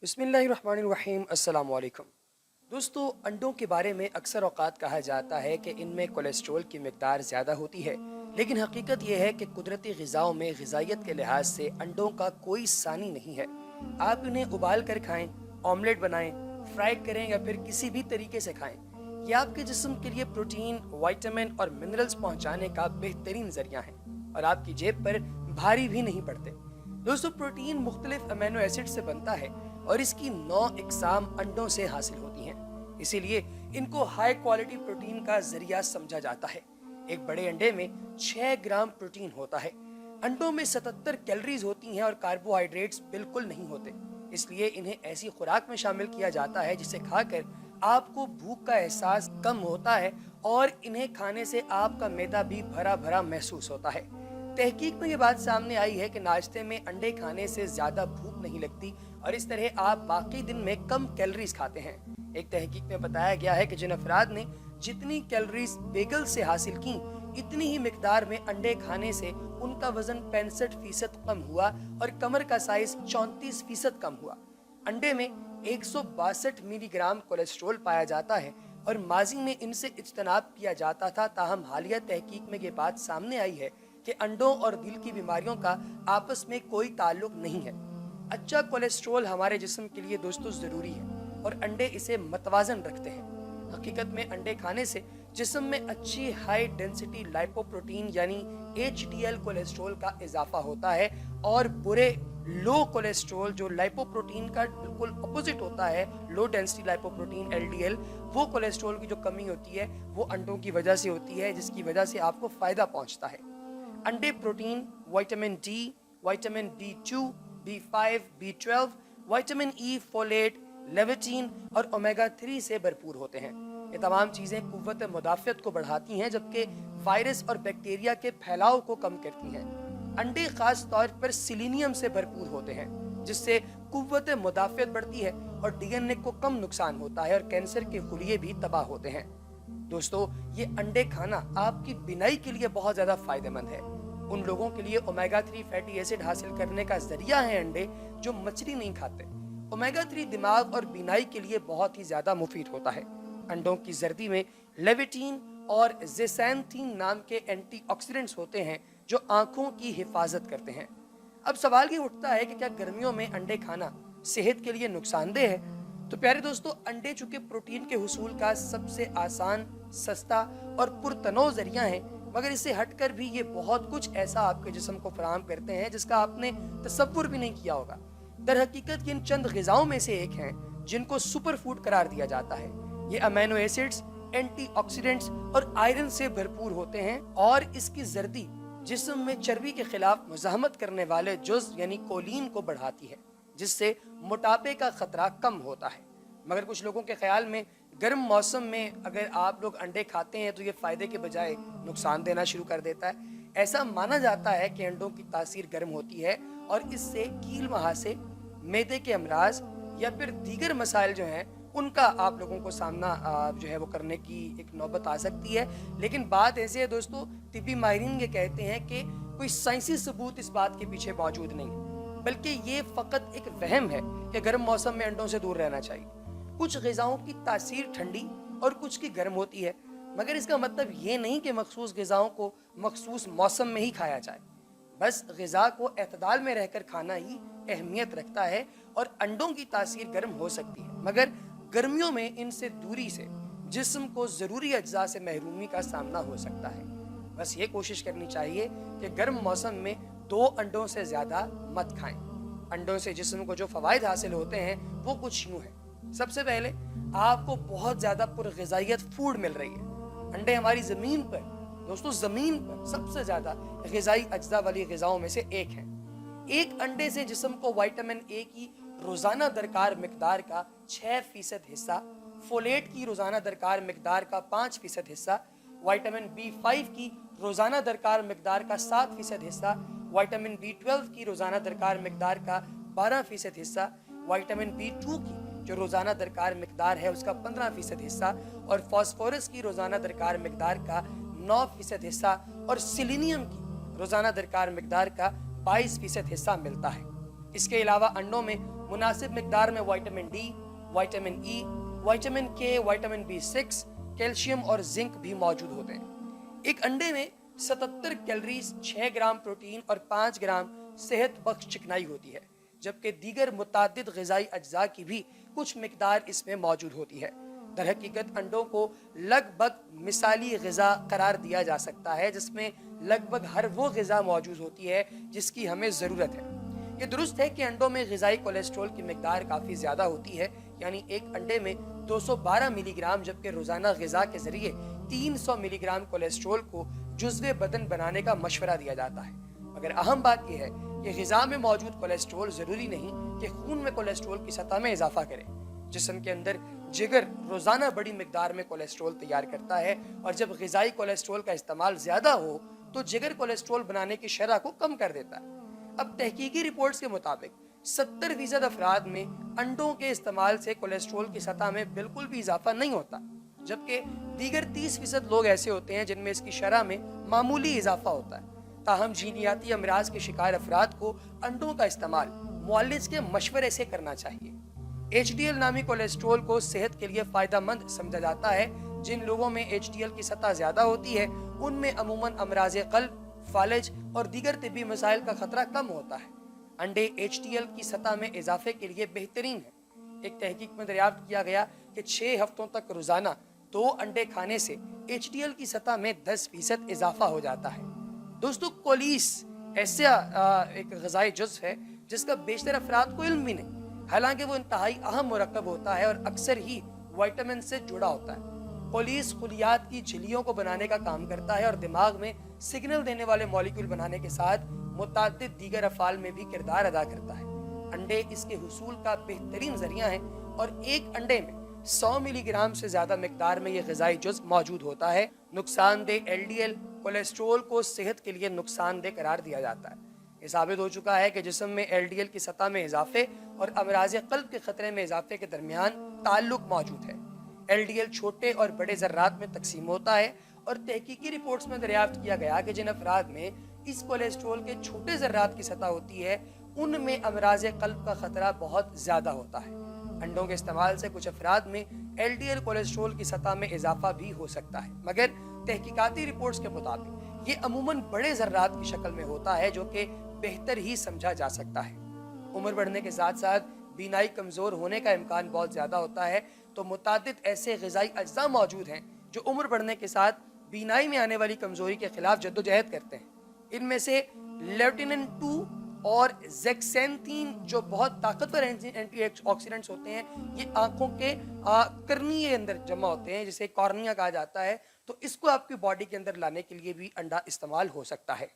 बिस्मिल्लाहिर्रहमानिर्रहीम। अस्सलाम वालेकुम। दोस्तों, अंडों के बारे में अक्सर औक़ात कहा जाता है कि इनमें कोलेस्ट्रॉल की मिकदार ज़्यादा होती है, लेकिन हकीकत यह है कि कुदरती ग़िज़ाओं में ग़िज़ाइयत के लिहाज से अंडों का कोई सानी नहीं है। आप इन्हें उबाल कर खाएं, ऑमलेट बनाएं, फ्राई करें या फिर किसी भी तरीके से खाएं। ये आपके जिस्म के लिए प्रोटीन, विटामिन और मिनरल्स पहुंचाने का बेहतरीन ज़रिया है और आपकी जेब पर भारी भी नहीं पड़ते। दोस्तों, प्रोटीन मुख्तलिफ अमीनो एसिड से बनता है और इसकी 9 इकसाम अंडों से हासिल होती हैं। इसीलिए इनको हाई क्वालिटी प्रोटीन का जरिया समझा जाता है। एक बड़े अंडे में 6 ग्राम प्रोटीन होता है। अंडों में 77 कैलोरीज होती हैं और कार्बोहाइड्रेट्स बिल्कुल नहीं होते। इसलिए इन्हें ऐसी खुराक में शामिल किया जाता है जिसे खाकर आपको भूख का एहसास कम होता है और इन्हें खाने से आपका मैदा भी भरा भरा महसूस होता है। तहकीक में ये बात सामने आई है कि नाश्ते में अंडे खाने से ज्यादा भूख नहीं लगती और इस तरह आप बाकी दिन में कम कैलोरीज खाते हैं। एक तहकीक में बताया गया है कि जिन अफराद ने जितनी कैलोरीज बेगल से हासिल की, इतनी ही मिकदार में अंडे खाने से उनका वजन 65% कम हुआ और कमर का साइज 34% कम हुआ। अंडे में 162 मिलीग्राम कोलेस्ट्रॉल पाया जाता है और माजी में इनसे इज्तनाब किया जाता था, ताहम हालिया तहकीक में ये बात सामने आई है कि अंडों और दिल की बीमारियों का आपस में कोई ताल्लुक नहीं है। अच्छा कोलेस्ट्रॉल हमारे जिस्म के लिए दोस्तों ज़रूरी है और अंडे इसे मतवाजन रखते हैं। हकीकत में अंडे खाने से जिस्म में अच्छी हाई डेंसिटी लाइपोप्रोटीन यानी HDL कोलेस्ट्रॉल का इजाफा होता है और बुरे लो कोलेस्ट्रॉल जो लाइपोप्रोटीन का बिल्कुल अपोजिट होता है, लो डेंसिटी लाइपोप्रोटीन LDL, वो कोलेस्ट्रॉल की जो कमी होती है वो अंडों की वजह से होती है, जिसकी वजह से आपको फ़ायदा पहुंचता है। अंडे protein, vitamin D, vitamin B2, B5, B12, vitamin E, folate, लेविटिन और ओमेगा 3 से भरपूर होते हैं। ये तमाम चीज़ें कुव्वत मुदाफ़ियत को बढ़ाती हैं, जबकि वायरस और बैक्टीरिया के फैलाव को कम करती हैं। अंडे खास तौर पर सिलीनियम से भरपूर होते हैं, जिससे कुव्वत मुदाफ़ियत बढ़ती है और DNA को कम नुकसान होता है और कैंसर के खुलिये भी तबाह होते हैं। दोस्तों, ये अंडे खाना आपकी बिनाई के लिए बहुत ज़्यादा फ़ायदेमंद है। उन लोगों के लिए ओमेगा 3 फैटी एसिड हासिल करने का जरिया है अंडे, जो मछली नहीं खाते। ओमेगा 3 दिमाग और बिनाई के लिए बहुत ही ज़्यादा मुफीद होता है। अंडों की जर्दी में लेविटीन और जेसैंथीन नाम के एंटीऑक्सीडेंट्स होते हैं जो आंखों की हिफाजत करते हैं। अब सवाल ये उठता है कि क्या गर्मियों में अंडे खाना सेहत के लिए नुकसानदेह है? तो प्यारे दोस्तों, अंडे चूंकि प्रोटीन के हुसूल का सबसे आसान, सस्ता और पुरतनौ जरिया है, मगर इससे हटकर भी ये बहुत कुछ ऐसा आपके जिस्म को फराहम करते हैं जिसका आपने तसव्वुर भी नहीं किया होगा। दर हकीकत इन चंद ग़िज़ाओं में से एक हैं जिनको सुपर फूड करार दिया जाता है। ये अमीनो एसिड्स, एंटीऑक्सीडेंट्स और आयरन से भरपूर होते हैं और इसकी जर्दी जिस्म में चर्बी के खिलाफ मुज़ाहमत करने वाले जुज़ यानी कोलिन को बढ़ाती है, जिससे मोटापे का खतरा कम होता है। मगर कुछ लोगों के ख्याल में गर्म मौसम में अगर आप लोग अंडे खाते हैं तो ये फ़ायदे के बजाय नुकसान देना शुरू कर देता है। ऐसा माना जाता है कि अंडों की तासीर गर्म होती है और इससे कील महासे, मैदे के अमराज या फिर दीगर मसाइल जो हैं उनका आप लोगों को सामना जो है वो करने की एक नौबत आ सकती है। लेकिन बात ऐसे है दोस्तों, तिब्बी माहिरीन ये कहते हैं कि कोई साइंसी सबूत इस बात के पीछे मौजूद नहीं है, बल्कि ये फ़कत एक वहम है कि गर्म मौसम में अंडों से दूर रहना चाहिए। कुछ ग़िज़ाओं की तासीर ठंडी और कुछ की गर्म होती है, मगर इसका मतलब ये नहीं कि मखसूस ग़िज़ाओं को मखसूस मौसम में ही खाया जाए। बस ग़िज़ा को एतदाल में रहकर खाना ही अहमियत रखता है और अंडों की तासीर गर्म हो सकती है, मगर गर्मियों में इनसे दूरी से जिस्म को ज़रूरी अज्जा से महरूमी का सामना हो सकता है। बस ये कोशिश करनी चाहिए कि गर्म मौसम में 2 अंडों से ज़्यादा मत खाएं। अंडों से जिस्म को जो फ़वाइद हासिल होते हैं वो कुछ यूँ हैं। सबसे पहले, आपको बहुत ज़्यादा पुरग़िज़ाइयत फूड मिल रही है। अंडे हमारी ज़मीन पर दोस्तों, ज़मीन पर सबसे ज़्यादा ग़िज़ाई अज्जा वाली ग़िज़ाओं में से एक है। एक अंडे से जिस्म को विटामिन A की रोज़ाना दरकार मिकदार का 6% हिस्सा, फोलेट की रोज़ाना दरकार मिकदार का 5% हिस्सा, विटामिन B5 की रोज़ाना दरकार मिकदार का 7% हिस्सा, विटामिन B12 की रोज़ाना दरकार मिकदार का 12% हिस्सा, विटामिन B2 की जो रोज़ाना दरकार मिकदार है उसका 15% हिस्सा और फास्फोरस की रोज़ाना दरकार मिकदार का 9% हिस्सा और सिलीनियम की रोज़ाना दरकार मिकदार का 22% हिस्सा मिलता है। इसके अलावा अंडों में مناسب مقدار میں وائٹامن ڈی، وائٹامن ای، وائٹامن کے، وائٹامن B6، کیلشیم اور زنک بھی موجود ہوتے ہیں۔ ایک انڈے میں 77 کیلریز، 6 گرام پروٹین اور 5 گرام صحت بخش چکنائی ہوتی ہے، جبکہ دیگر متعدد غذائی اجزاء کی بھی کچھ مقدار اس میں موجود ہوتی ہے۔ در حقیقت انڈوں کو لگ بھگ مثالی غذا قرار دیا جا سکتا ہے، جس میں لگ بھگ ہر وہ غذا موجود ہوتی ہے جس کی ہمیں ضرورت ہے۔ یہ درست ہے کہ انڈوں میں غذائی کولیسٹرول کی مقدار کافی زیادہ ہوتی ہے، یعنی ایک انڈے میں 212 ملی گرام، جبکہ روزانہ غذا کے ذریعے 300 ملی گرام کولیسٹرول کو جزو بدن بنانے کا مشورہ دیا جاتا ہے۔ مگر اہم بات یہ ہے کہ غذا میں موجود کولیسٹرول ضروری نہیں کہ خون میں کولیسٹرول کی سطح میں اضافہ کرے۔ جسم کے اندر جگر روزانہ بڑی مقدار میں کولیسٹرول تیار کرتا ہے، اور جب غذائی کولیسٹرول کا استعمال زیادہ ہو تو جگر کولیسٹرول بنانے کی شرح کو کم کر دیتا ہے۔ اب تحقیقی رپورٹس کے مطابق 70% افراد میں انڈوں کے استعمال سے کولیسٹرول کی سطح میں بالکل بھی اضافہ نہیں ہوتا، جبکہ دیگر 30% لوگ ایسے ہوتے ہیں جن میں اس کی شرح میں معمولی اضافہ ہوتا ہے۔ تاہم جینیاتی امراض کے شکار افراد کو انڈوں کا استعمال معالج کے مشورے سے کرنا چاہیے۔ HDL نامی کولیسٹرول کو صحت کے لیے فائدہ مند سمجھا جاتا ہے۔ جن لوگوں میں HDL کی سطح زیادہ ہوتی ہے ان میں عموماً امراض قلب، فالج اور دیگر طبی مسائل کا خطرہ کم ہوتا ہے۔ انڈے HDL کی سطح میں اضافے کے لیے بہترین ہیں۔ ایک تحقیق میں دریافت کیا گیا کہ 6 ہفتوں تک روزانہ 2 انڈے کھانے سے HDL کی سطح میں 10% اضافہ ہو جاتا ہے۔ دوستو، کولیس ایسا ایک غذائی جزو ہے جس کا بیشتر افراد کو علم بھی نہیں، حالانکہ وہ انتہائی اہم مرکب ہوتا ہے اور اکثر ہی وائٹامن سے جڑا ہوتا ہے۔ کولیس خلیات کی جھلیوں کو بنانے کا کام کرتا ہے اور دماغ میں سگنل دینے والے مالیکول بنانے کے ساتھ متعدد دیگر افعال میں بھی کردار ادا کرتا ہے۔ انڈے اس کے حصول کا بہترین ذریعہ ہیں، اور ایک انڈے میں 100 ملی گرام سے زیادہ مقدار میں یہ غذائی جزو موجود ہوتا ہے۔ نقصان دہ LDL کولیسٹرول کو صحت کے لیے نقصان دہ قرار دیا جاتا ہے۔ یہ ثابت ہو چکا ہے کہ جسم میں LDL کی سطح میں اضافے اور امراض قلب کے خطرے میں اضافے کے درمیان تعلق موجود ہے۔ LDL چھوٹے اور بڑے ذرات میں تقسیم ہوتا ہے، اور تحقیقی رپورٹس میں دریافت کیا گیا کہ جن افراد میں اس کولیسٹرول کے چھوٹے ذرات کی سطح ہوتی ہے ان میں امراض قلب کا خطرہ بہت زیادہ ہوتا ہے۔ انڈوں کے استعمال سے کچھ افراد میں LDL کولیسٹرول کی سطح میں اضافہ بھی ہو سکتا ہے، مگر تحقیقاتی رپورٹس کے مطابق یہ عموماً بڑے ذرات کی شکل میں ہوتا ہے، جو کہ بہتر ہی سمجھا جا سکتا ہے۔ عمر بڑھنے کے ساتھ ساتھ بینائی کمزور ہونے کا امکان بہت زیادہ ہوتا ہے، تو متعدد ایسے غذائی اجزاء موجود ہیں جو عمر بڑھنے کے ساتھ بینائی میں آنے والی کمزوری کے خلاف جدوجہد کرتے ہیں۔ ان میں سے لیوٹینن 2 اور زیکسینتھین جو بہت طاقتور اینٹی آکسیڈنٹس ہوتے ہیں، یہ آنکھوں کے کرنیے اندر جمع ہوتے ہیں جسے کارنیا کہا جاتا ہے، تو اس کو آپ کی باڈی کے اندر لانے کے لیے بھی انڈا استعمال ہو سکتا ہے۔